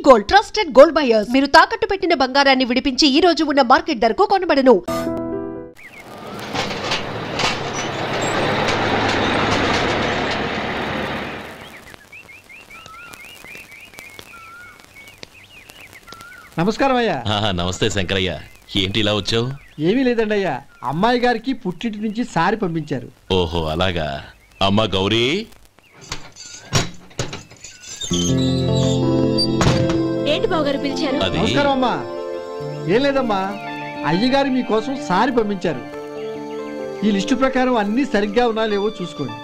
Gold, trusted gold buyers. మీరు తాకట్టు పెట్టిన బంగారాన్ని విడిపించి ఈ రోజు ఉన్న మార్కెట్ ధరకు కొనబడను. నమస్కారం అయ్యా. నమస్తే శంకరయ్య, ఏంటి ఇలా వచ్చావు? ఏమీ లేదండి అయ్యా, అమ్మాయి గారికి పుట్టింటి నుంచి సారి పంపించారు. ఓహో అలాగా. అమ్మా గౌరీ, ఏంటి బావగారు పిలిచారు? నమస్కారం అమ్మా. ఏం లేదమ్మా, అయ్యగారు మీకోసం సారి పంపించారు. ఈ లిస్టు ప్రకారం అన్ని సరిగ్గా ఉన్నా లేవో చూసుకోండి.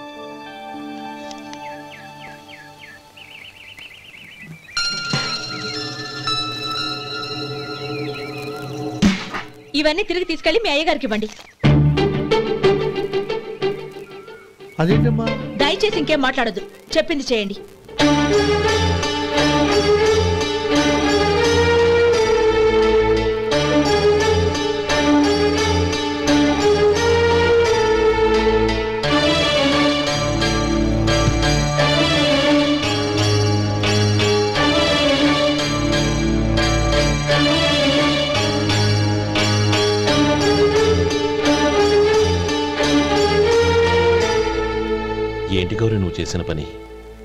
ఇవన్నీ తిరిగి తీసుకెళ్లి మీ అయ్యగారికి ఇవ్వండి. అదేంటమ్మా? దయచేసి ఇంకేం మాట్లాడొద్దు, చెప్పింది చేయండి. ఏంటి గౌరీ నువ్వు చేసిన పని?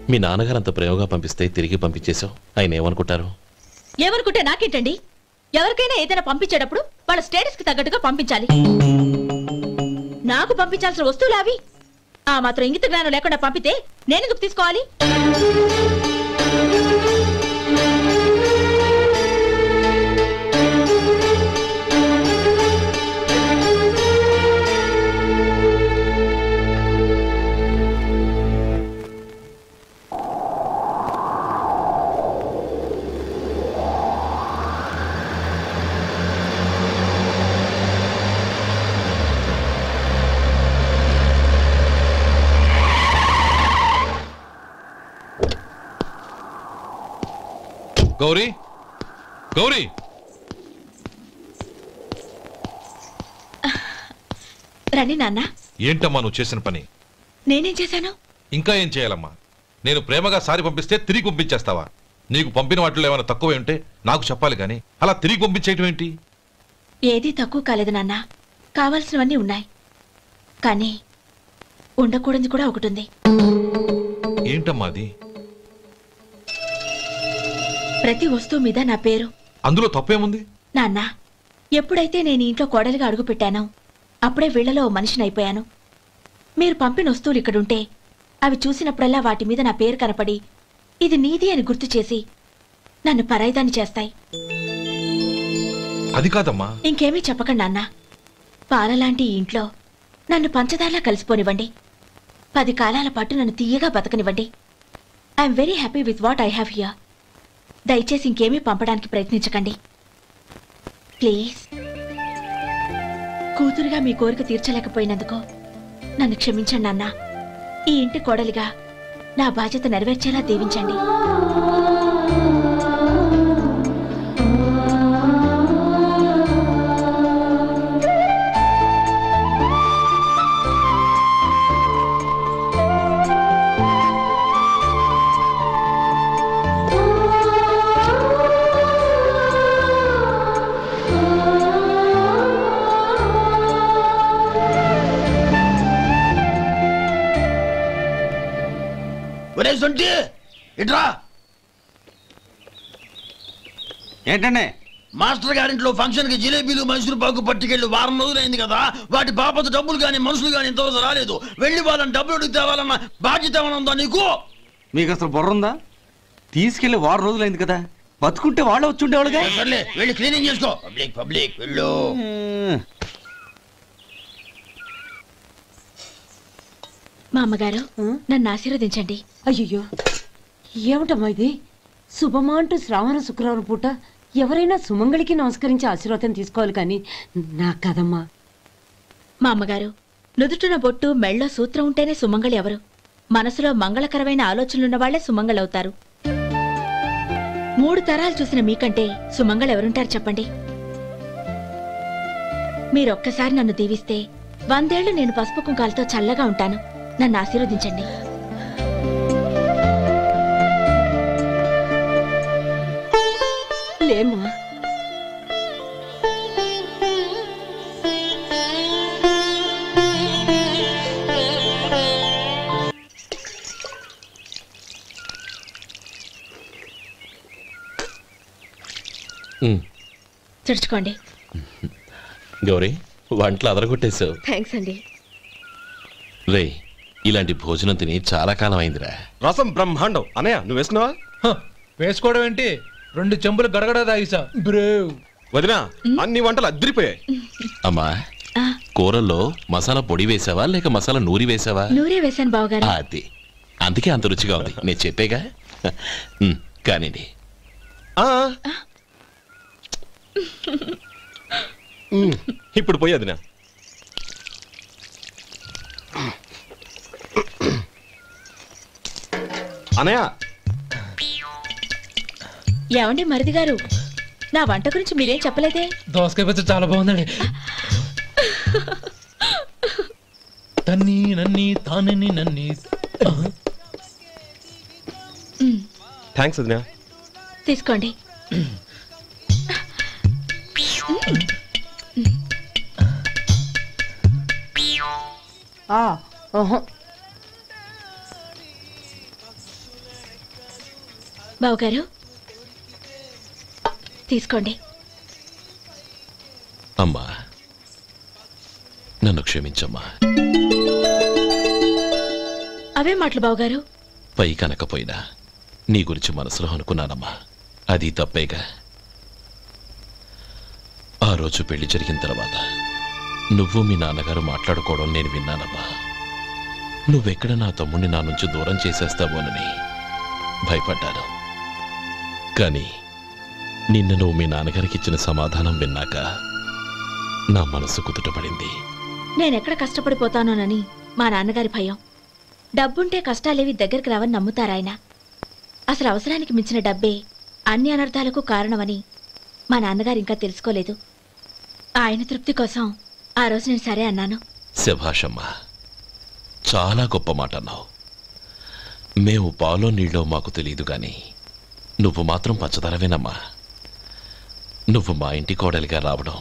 మీ నాన్నగారు అంత ప్రేమగా పంపిస్తే తిరిగి పంపించేశావు. ఆయన ఏమనుకుంటారు? ఏమనుకుంటే నాకేంటండి? ఎవరికైనా ఏదైనా పంపించేటప్పుడు వాళ్ళ స్టేటస్ కి తగ్గట్టుగా పంపించాలి. నాకు పంపించాల్సిన వస్తువులు అవి. ఆ మాత్రం ఇంగిత జ్ఞానం లేకుండా పంపితే నేనెందుకు తీసుకోవాలి? గౌరీ, గౌరీ, రండి నాన్న. ఏంటమ్మా నువ్వు చేసిన పని? నేనేం చేశాను? ఇంకా ఏం చేయాలమ్మా? నేను ప్రేమగా సారి పంపిస్తే తిరిగి పంపించేస్తావా? నీకు పంపిన వాటిలో ఏమైనా తక్కువ ఉంటే నాకు చెప్పాలి కానీ అలా తిరిగి పంపించేయటం ఏంటి? ఏదీ తక్కువ కాలేదు నాన్న, కావాల్సినవన్నీ ఉన్నాయి. కానీ ఉండకూడదు కూడా ఒకటి ఉంది. ఏంటమ్మా అది? ప్రతి వస్తువు మీద నా పేరు. అందులో తప్పేముంది? నాన్న, ఎప్పుడైతే నేను ఇంట్లో కోడలిగా అడుగు పెట్టానో అప్పుడే వీళ్లలో మనిషిని అయిపోయాను. మీరు పంపిన వస్తువులు ఇక్కడుంటే అవి చూసినప్పుడల్లా వాటి మీద నా పేరు కనపడి ఇది నీది అని గుర్తు చేసి నన్ను పరాయిదాన్ని చేస్తాయి. అది కాదమ్మా. ఇంకేమీ చెప్పకండి నాన్న. పాలలాంటి ఈ ఇంట్లో నన్ను పంచదారలా కలిసిపోనివ్వండి. 10 కాలాల పాటు నన్ను తీయగా బతకనివ్వండి. I'm very happy with what I have here. దయచేసి ఇంకేమీ పంపడానికి ప్రయత్నించకండి ప్లీజ్. కూతురుగా మీ కోరిక తీర్చలేకపోయినందుకు నన్ను క్షమించండి నాన్న. ఈ ఇంటి కోడలిగా నా బాధ్యత నెరవేర్చేలా దీవించండి. ఏంటండి? మాస్టర్ గారింట్లో ఫంక్షన్ కి జిలేబీలు మైసూరు పాకు పట్టుకెళ్ళి వారం రోజులైంది కదా. వాటి బాపత డబ్బులు గాని మనుషులు గాని ఇంతవరకు రాలేదు. వెళ్ళి వాళ్ళని డబ్బులు అడిగి తేవాలన్న బాధ్యత ఏమైనా ఉందా నీకు? మీకు అసలు బుర్ర ఉందా? తీసుకెళ్లి వారం రోజులైంది కదా, బతుకుంటే వాళ్ళు వచ్చి ఉండేవాళ్ళుగా. సర్లే వెళ్ళి క్లీనింగ్ చేసుకో. పబ్లిక్ వెళ్ళు. మా అమ్మగారు నన్ను ఆశీర్వదించండి. అయ్యో ఏమిటమ్మా ఇది? శుభమా అంటూ శ్రావణ శుక్రవారం పూట ఎవరైనా సుమంగళికి నమస్కరించి ఆశీర్వాదం తీసుకోవాలి కానీ నా కదమ్మా. మా అమ్మగారు నుదుటిన బొట్టు మెళ్ళో సూత్రం ఉంటేనే సుమంగళి ఎవరు? మనసులో మంగళకరమైన ఆలోచనలున్న వాళ్లే సుమంగళవుతారు. 3 తరాలు చూసిన మీకంటే సుమంగళెవరుంటారు చెప్పండి? మీరొక్కసారి నన్ను దీవిస్తే 100 ఏళ్లు నేను పసుపు కుంకాలతో చల్లగా ఉంటాను. నన్ను ఆశీర్వదించండి. లేమ్మా. తుడుచుకోండి. గౌరీ, వంటలు అదరగొట్టేశావు. థ్యాంక్స్ అండి. రే, ఇలాంటి భోజనం తిని చాలా కాలం అయిందిరా. రసం బ్రహ్మాండం. అనయ్య నువ్వు వేసుకున్నావా? వేసుకోవడం ఏంటి, 2 చెంబులు గడగడ తాగిసా. బ్రేవ్ వదినా, అన్ని వంటలు అద్దరిపోయాయి. అమ్మా, కూరల్లో మసాలా పొడి వేసావా లేక మసాలా నూరి వేసావా? నూరే వేశాను బావగారు. అది అందుకే అంత రుచిగా ఉంది. నేను చెప్పేగా. కానివ్వండి. ఇప్పుడు పోయి వదినా. అనయ్య, ఏమండి మరిది గారు, నా వంట గురించి మీరేం చెప్పలేదే? దోసకాయ పచ్చడి చాలా బాగుందండి. తన్ని నన్ని తానని నన్ని. థ్యాంక్స్ వదినా. తీసుకోండి. బావగారు తీసుకోండి. అమ్మా, నన్ను క్షమించమ్మా. అవే మాటలు బావగారు. పై కనకపోయినా నీ గురించి మనసులో అనుకున్నానమ్మా. అది తప్పేగా. ఆ రోజు పెళ్లి జరిగిన తర్వాత నువ్వు మీ నాన్నగారు మాట్లాడుకోవడం నేను విన్నానమ్మా. నువ్వెక్కడ నా తమ్ముడిని నా నుంచి దూరం చేసేస్తావోనని భయపడ్డాను. కానీ నిన్న నువ్వు మీ నాన్నగారికి ఇచ్చిన సమాధానం విన్నాక నా మనసు కుదుటపడింది. నేనెక్కడ కష్టపడిపోతానోనని మా నాన్నగారి భయం. డబ్బుంటే కష్టాలేవి దగ్గరికి రావని నమ్ముతారాయన. అసలు అవసరానికి మించిన డబ్బే అన్ని అనర్థాలకు కారణమని మా నాన్నగారు ఇంకా తెలుసుకోలేదు. ఆయన తృప్తి కోసం ఆ రోజు నేను సరే అన్నాను. శభాషమ్మా, చాలా గొప్ప మాట అన్నావు. మేము పాలో నీళ్ళో మాకు తెలియదు గాని నువ్వు మాత్రం పచ్చదరవేనమ్మా. నువ్వు మా ఇంటి కోడలిగా రావడం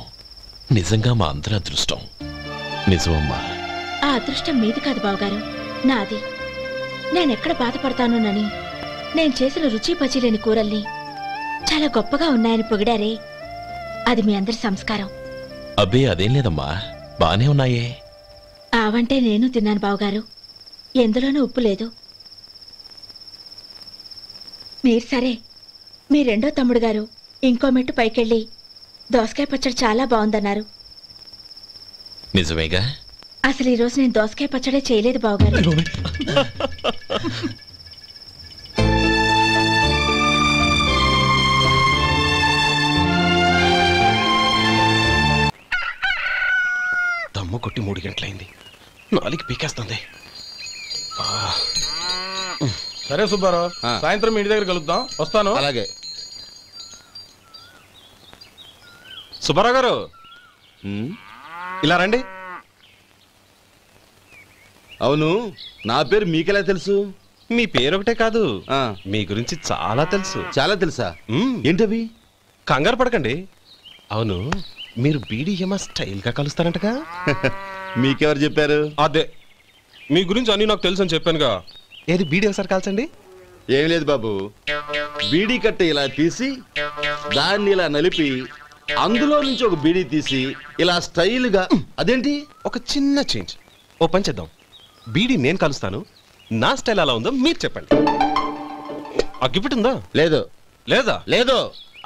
నిజంగా మా అందరి అదృష్టం. నిజమమ్మా. ఆ అదృష్టం మీది కాదు బావగారు, నాది. నేనెక్కడ బాధపడతానోనని నేను చేసిన రుచి పచిలేని కూరల్ని చాలా గొప్పగా ఉన్నాయని పొగిడారే, అది మీ అందరి సంస్కారం. అబ్బే అదేం లేదమ్మా, బానే ఉన్నాయే. ఆవంటే నేను తిన్నాను బావగారు, ఎందులోనూ ఉప్పు లేదు. మీరు సరే, మీ రెండో తమ్ముడు గారు ఇంకో మెట్టు పైకెళ్ళి దోసకాయ పచ్చడి చాలా బాగుందన్నారు. నిజమేగా? అసలు ఈరోజు నేను దోసకాయ పచ్చడే చేయలేదు బావగారు. దమ్ము కొట్టి 3 గంటలైంది. 4కి పీకేస్తుంది. సరే సుబ్బారావు, సాయంత్రం మీ ఇంటి దగ్గర కలుద్దాం. వస్తాను. అలాగే. సుబ్బారావు గారు ఇలా రండి. అవును, నా పేరు మీకెలా తెలుసు? మీ పేరు ఒకటే కాదు, మీ గురించి చాలా తెలుసు. చాలా తెలుసా? ఏంటవి? కంగారు పడకండి. అవును, మీరు బీడీఎం స్టైల్ గా కలుస్తారంటగా? మీకెవరు చెప్పారు? అదే, మీ గురించి అన్ని నాకు తెలుసు అని చెప్పానుగా. ఏది బీడీ ఒకసారి కాల్చండి. ఏం లేదు బాబు, బీడీ కట్ట ఇలా తీసి దాన్ని ఇలా నలిపి అందులో నుంచి ఒక బీడీ తీసి ఇలా స్టైల్గా. అదేంటి? ఒక చిన్న చేంజ్. ఓ పని చేద్దాం, బీడీ నేను కలుస్తాను, నా స్టైల్ అలా ఉందో మీరు చెప్పండి. అగ్గిపెట్టి ఉందా? లేదు. లేదా? లేదు.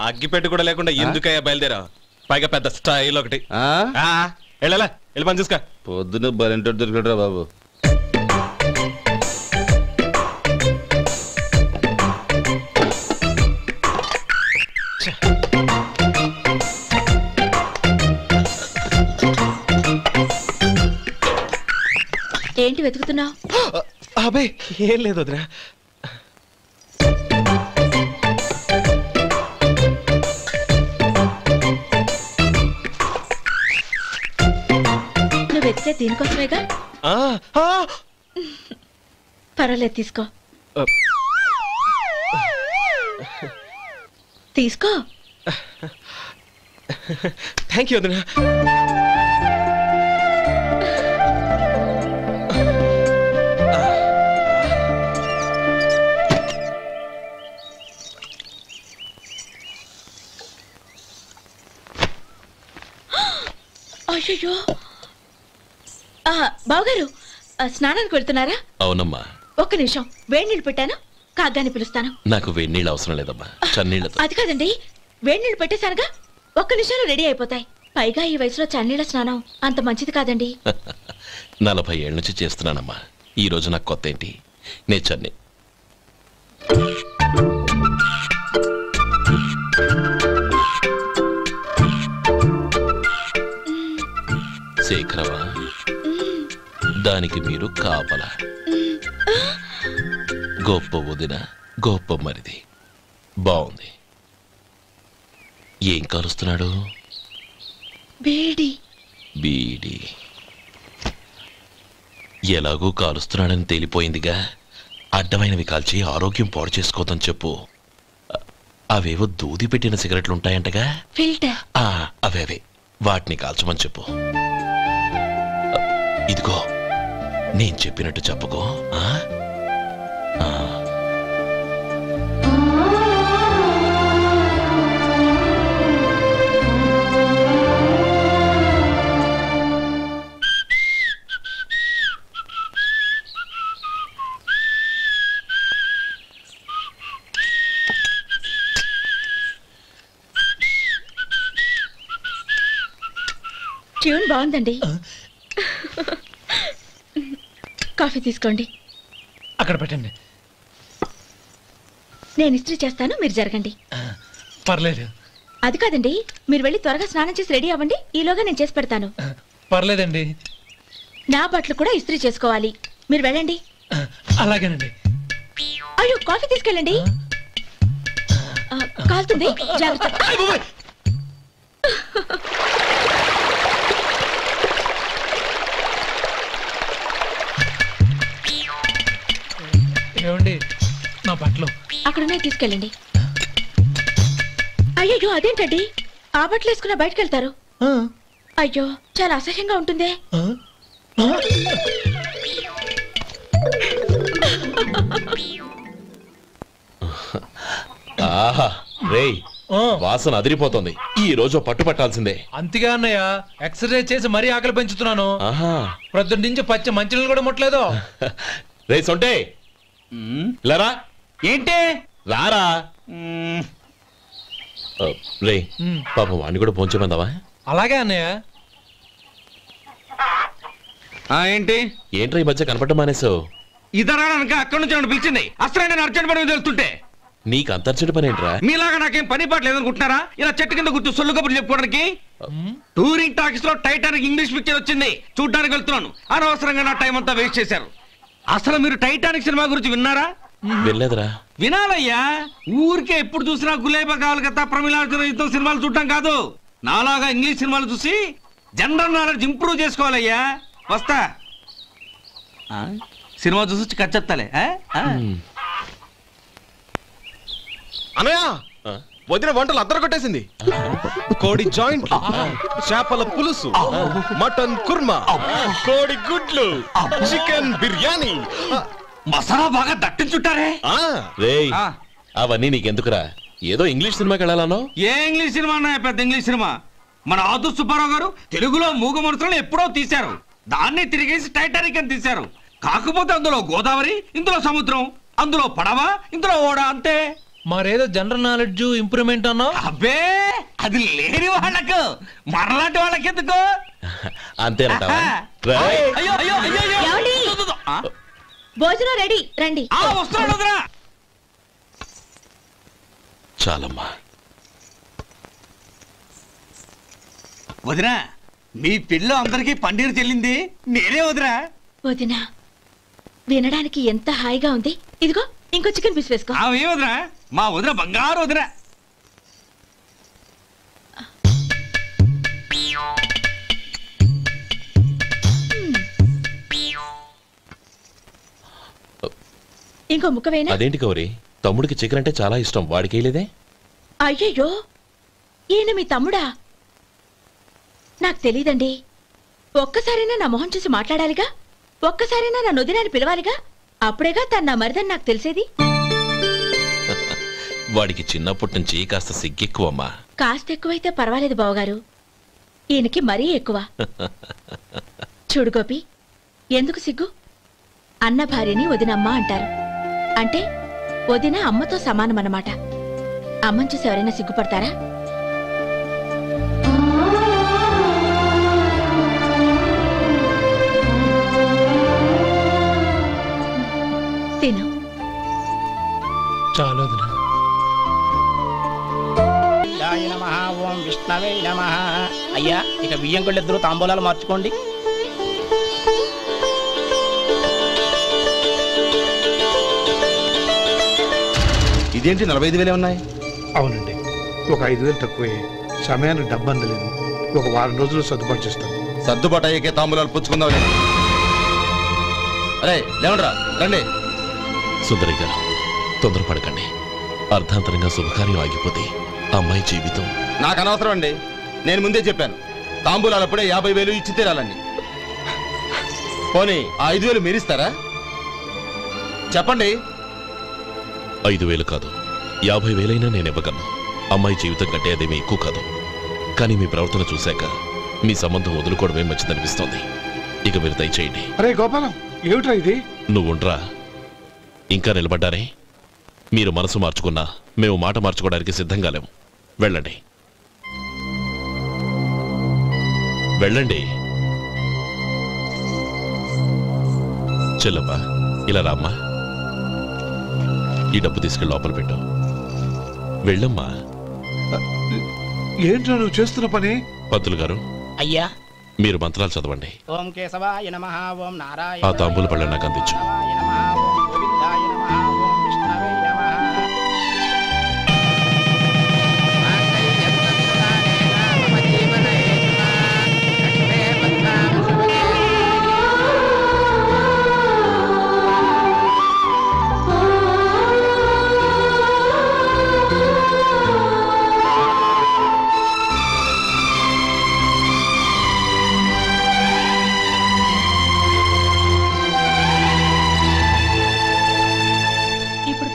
అగ్గిపెట్టి కూడా లేకుండా ఎందుకయ్యా బయలుదేరా? పైగా పెద్ద స్టైల్ ఒకటి. వెళ్ళాలా, వెళ్ళి పని చూసుకో. పొద్దున బలంటో దొరికడరా బాబు. ఏంటి వెతుకుతున్నావు? అబే ఏం లేదు వదినా. నువ్వు వెతికే దీనికోసమేగా. పర్వాలేదు, తీసుకో. తీసుకో. థ్యాంక్ యూ వదినా. అయ్యో బావగారు స్నానానికి వెళ్తున్నారా? అవునమ్మా. ఒక్క నిమిషం, వేడి నీళ్ళు పెట్టాను, కాగ్గాని పిలుస్తాను. నాకు వేడి నీళ్ళు అవసరం లేదమ్మా, చన్నీళ్ళతో. అది కాదండి, వేడి నీళ్ళు పెట్టేశానుగా, ఒక్క నిమిషంలో రెడీ అయిపోతాయి. పైగా ఈ వయసులో చన్నీళ్ళ స్నానం అంత మంచిది కాదండి. 40 ఏళ్ళ నుంచి చేస్తున్నానమ్మా. ఈ రోజు నాకు కొత్త ఏంటి? నే చన్ని. శేఖరవా, దానికి మీరు కాపలా. గొప్ప వదిన, గొప్ప మరిది. బాగుంది. ఏం కాలుస్తున్నాడు? బీడి. బీడి ఎలాగూ కాలుస్తున్నాడని తేలిపోయిందిగా. అడ్డమైనవి కాల్చి ఆరోగ్యం పాడు చేసుకోదని చెప్పు. అవేవో దూది పెట్టిన సిగరెట్లు ఉంటాయంటగా, ఫిల్టర్. అవే వాటిని కాల్చమని చెప్పు. ఇదిగో నేను చెప్పినట్టు చెప్పుకో. ట్యూన్ బాగుందండి. కాఫీ తీసుకోండి. అక్కడ పెట్టండి. నేను ఇస్త్రీ చేస్తాను, మీరు జరగండి. పర్లేదు. అది కాదండి, మీరు వెళ్ళి త్వరగా స్నానం చేసి రెడీ అవ్వండి, ఈలోగా నేను చేసి పెడతాను. పర్లేదండి. నా బట్టలు కూడా ఇస్త్రీ చేసుకోవాలి, మీరు వెళ్ళండి. అలాగేనండి. అయ్యో, కాఫీ తీసుకెళ్ళండి. కాలుతుంది, జాగ్రత్త. ఏమండి, నా బట్టలు అక్కడున్నాయి, తీసుకెళ్ళండి. అయ్యో, అదేంటండి, ఆ బట్టలు వేసుకున్న బయటకు వెళ్తారు? అయ్యో, చాలా అసహ్యంగా ఉంటుందే. ఆహా రేయ్, వాసన అదిరిపోతుంది. ఈ రోజు పట్టు పట్టాల్సిందే. అంతగా అన్నయ్య, ఎక్సర్సైజ్ చేసి మరీ ఆకలి పెంచుతున్నాను. ప్రొద్దున నుంచి పచ్చి మంచినీళ్ళు కూడా ముట్టలేదు. రే సొంటే, లరా. ఏంటి? రారా. రే పాపం వాడిని కూడా పోంచమందావా? అలాగే అన్నయ్య. ఏంటి ఏంట్రా ఈ మధ్య కనపడటం మానేసావు? ఇద్దరా అక్కడి నుంచి నన్ను పిలిచింది. అసలు నేను అర్జెంట్ పని తెలుస్తుంటే నీకు అంతర్చడి పని ఏంట్రా? మీలాగా నాకేం పని పాట లేదనుకుంటున్నారా? ఇలా చెట్టు కింద కూర్చో సొల్లు కబుర్లు చెప్పుకోవడానికి. టూరింగ్ టాకీస్ లో టైటానిక్ ఇంగ్లీష్ పిక్చర్ వచ్చింది, చూడ్డానికి వెళ్తున్నాను. అనవసరంగా నా టైం అంతా వేస్ట్ చేశారు. అసలు మీరు టైటానిక్ సినిమా గురించి విన్నారా? వెళ్ళలేదురా. వినాలయ్యా, ఊరికే ఎప్పుడు చూసినా గులేబా కావాలి కదా, ప్రమిళాతో సినిమాలు చూడటం కాదు. నాలాగా ఇంగ్లీష్ సినిమాలు చూసి జనరల్ నాలెడ్జ్ ఇంప్రూవ్ చేసుకోవాలయ్యా. వస్తా. సినిమా చూసి కచ్చెత్తాలే. అనయ్య, వదిన వంటలు అద్దరు కొట్టేసింది. కోడి జాయింట్, చేపల పులుసు, మటన్ కుర్మా, కోడి గుడ్లు, చికెన్ బిర్యానీ, మసాలా బాగా దట్టించుంటారే. రేయ్, అవన్నీ నీకెందుకురా? ఏదో ఇంగ్లీష్ సినిమాకి వెళ్ళాలనో? ఏ ఇంగ్లీష్ సినిమా అన్నా? పెద్ద ఇంగ్లీష్ సినిమా. మన ఆదు సుబ్బారావు గారు తెలుగులో మూగ మనుషులను ఎప్పుడో తీశారు. దాన్ని తిరిగేసి టైటానిక్ అని తీశారు. కాకపోతే అందులో గోదావరి, ఇందులో సముద్రం, అందులో పడవ, ఇందులో ఓడ, అంతే. మరేదో జనరల్ నాలెడ్జ్ ఇంప్రూవ్మెంట్ అన్నా? అబ్బే, అది లేని వాళ్ళకు, మరలాంటి వాళ్ళకి ఎందుకు? అంతేనంటావా? భోజనం రెడీ, రండి. వస్తున్నాడు. చాలమ్మా. వదినా, మీ పిల్ల అందరికీ పన్నీరు చెల్లింది నేనే వదినా. వదినా, వినడానికి ఎంత హాయిగా ఉంది. ఇదిగో ఇంకో చికెన్ పీస్ వేసుకో. ఏ వదినా, మా వదిన బంగారు వదినా. ఇంకో ముక్క వేయనా? అదేంటి కౌరి, తమ్ముడికి చికెన్ అంటే చాలా ఇష్టం, వాడికి వేయలేదే? అయ్యయ్యో, ఈయన మీ తమ్ముడా? నాకు తెలీదండి. ఒక్కసారైనా నా మొహం చూసి మాట్లాడాలిగా, ఒక్కసారైనా నా నొదినాన్ని పిలవాలిగా, అప్పుడేగా తన నా మరిదని నాకు తెలిసేది. వాడికి చిన్నప్పటి నుంచి కాస్త సిగ్గెక్కువమ్మా. కాస్త ఎక్కువైతే పర్వాలేదు బావగారు, ఈయనకి మరీ ఎక్కువ. చూడు గోపి, ఎందుకు సిగ్గు? అన్న భార్యని వదినమ్మ అంటారు. అంటే వదిన అమ్మతో సమానమన్నమాట. అమ్మని చూసి ఎవరైనా సిగ్గుపడతారా? తిను. చాలు ఓం విష్ణవే నమః. అయ్యా, ఇక బియ్యం కొళ్ళిద్దరూ తాంబూలాలు మార్చుకోండి. ఇదేంటి 45,000 ఉన్నాయి? అవునండి, ఒక 5,000 తక్కువే. సమయానికి డబ్బు అందలేదు. ఒక వారం రోజులు సర్దుబాటు చేస్తాను. సర్దుబాటు అయ్యాకే తాంబూలాలు పుచ్చుకుందాం. అరే లేవండ్రా, రండి. సుందరి గారు, తొందరపడకండి. అర్ధాంతరంగా శుభకార్యం ఆగిపోతే అమ్మాయి జీవితం. నాకు అనవసరం అండి. నేను ముందే చెప్పాను, తాంబూలాలప్పుడే 50,000 ఇచ్చి తీరాలని. పోనీ ఆ 5,000 మీరిస్తారా? చెప్పండి. 5,000 కాదు, 50,000 నేను ఇవ్వగలను. అమ్మాయి జీవితం కంటే అదేమీ ఎక్కువ కాదు. కానీ మీ ప్రవర్తన చూశాక మీ సంబంధం వదులుకోవడమే మంచిదనిపిస్తోంది. ఇక మీరు దయచేయండి. అరే గోపాలం, ఏమిట్రా ఇది? నువ్వుండ్రా. ఇంకా నిలబడ్డారే? మీరు మనసు మార్చుకున్నా మేము మాట మార్చుకోవడానికి సిద్ధంగా లేము. వెళ్ళండి, వెళ్ళండి. చెల్లమ్మా, ఇలా రామ్మా. ఈ డబ్బు తీసుకెళ్ళి లోపల పెట్టు. వెళ్ళమ్మా. ఏంట్రా నువ్వు చేస్తున్న పని? పంతులు గారు, అయ్యా, మీరు మంత్రాలు చదవండి. ఓం కేశవాయ నమః. ఓం నారాయణ. ఆ తాంబూల పళ్ళ నాకు అందించు. గోవిందాయ నమః. ఓం విష్ణవే నమః.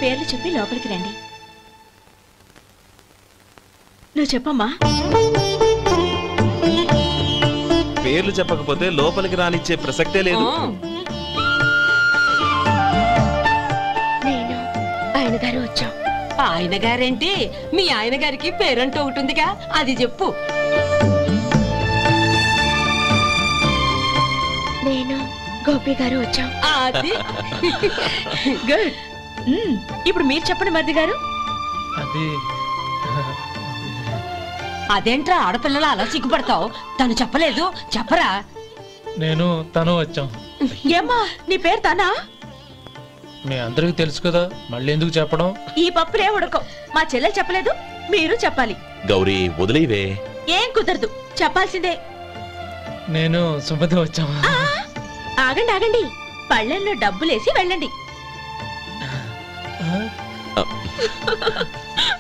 పేర్లు చెప్పి లోపలికి రండి. నువ్వు చెప్పమ్మా. పేర్లు చెప్పకపోతే లోపలికి రానిచ్చే ప్రసక్తే లేదు. నేను ఆయన గారు వచ్చాం. ఆయన గారేంటి? మీ ఆయన గారికి పేరంటూ ఒకటి ఉందిగా, అది చెప్పు. నేను గోపి గారు వచ్చాం. అది గుడ్. ఇప్పుడు మీరు చెప్పండి మరిది గారు. అదేంట్రా ఆడపిల్లలు అలా సిగ్గుపడతావు? తను చెప్పలేదు, చెప్పరా? నేను తను వచ్చాం. ఏమ్మా, నీ పేరు తనా? మీ అందరికి తెలుసు కదా, మళ్ళీ ఎందుకు చెప్పడం? ఈ పప్పులే ఉడకం. మా చెల్లెలు చెప్పలేదు, మీరు చెప్పాలి. గౌరీ, వదిలేవే. ఏం కుదరదు, చెప్పాల్సిందే. నేను సుమతి వచ్చాం. ఆగండి ఆగండి, పళ్ళెల్లో డబ్బులేసి వెళ్ళండి.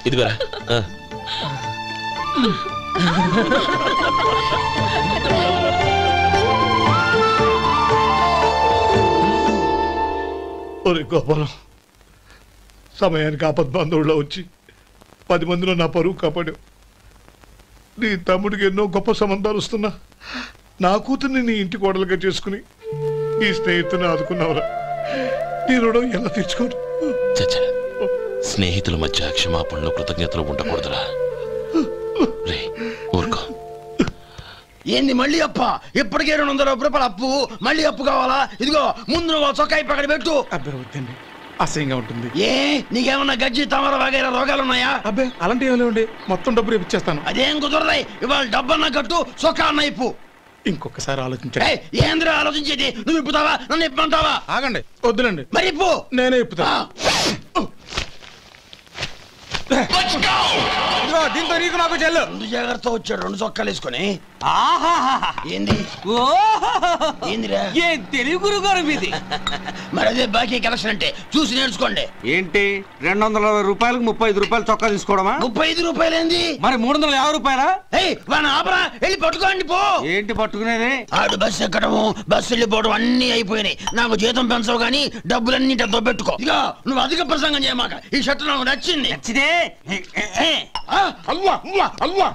ఇదిగోరా. ఒరే గోపాలం, సమయానికి ఆపద్బాంధవుల్లో వచ్చి 10 మందిలో నా పరువు కాపాడావు. నీ తమ్ముడికి ఎన్నో గొప్ప సంబంధాలు వస్తున్నా నా కూతుర్ని నీ ఇంటి కోడలుగా చేసుకుని నీ స్నేహితుని ఆదుకున్నావురా. నీ రుణం ఎలా తీర్చుకోరు? చచ్చా, స్నేహితుల మధ్య క్షమాపణలు కృతజ్ఞతలు ఉండకూడదురా. రే ఊరుకో. ఏంది మళ్ళీ అప్ప? ఇప్పటికే 200 రూపాయల అప్పు, మళ్ళీ అప్పు కావాలా? ఇదిగో ముందు నువ్వు చొక్కా పక్కన పెట్టు. అబ్బే వద్దండి, అసహ్యంగా ఉంటుంది. ఏ నీకేమన్నా గజ్జి తమర వగైరా రోగాలున్నాయా? అబ్బే అలాంటి ఏమీ లేవండి, మొత్తం డబ్బు రేపు ఇచ్చేస్తాను. అదేం కుదరదాయి. ఇవాళ డబ్బన్నా కట్టు, చొక్కా అన్న ఇప్పు. ఇంకొకసారి ఆలోచించండి. ఏంద్ర ఆలోచించేది? నువ్వు ఇప్పుతావా, నన్ను ఇప్పమంటావా? ఆగండి, వద్దులండి. మరి ఇప్పు. నేనే ఇప్పుతా. దీంతో నీకు నాకు చెల్లు. ముందు జాగ్రత్త వచ్చాడు 2 చొక్కాలు వేసుకొని. ఏంది ఏందిరా? ఏం తెలుగు గురుగారు మీది. మరి అదే బాకీ కలెక్షన్ అంటే చూసి నేర్చుకోండి. ఏంటి 260 రూపాయలకు 35 రూపాయలు చొక్కా తీసుకోవడమా? 35 రూపాయలు ఏంది? మరి 350 రూపాయలా? వాడిని ఆపరా, వెళ్ళి పట్టుకోండి పో. ఏంటి పట్టుకునేది? ఆడు బస్సు ఎక్కడము బస్సు వెళ్ళిపోవడం అన్ని అయిపోయినాయి. నాకు జీతం పెంచవు గానీ డబ్బులన్నీ డబ్బు పెట్టుకో. ఇక నువ్వు అధిక ప్రసంగం చేయమాక. ఈ షర్ట్ నాకు నచ్చింది. నచ్చితే అల్వా అల్వా అల్వా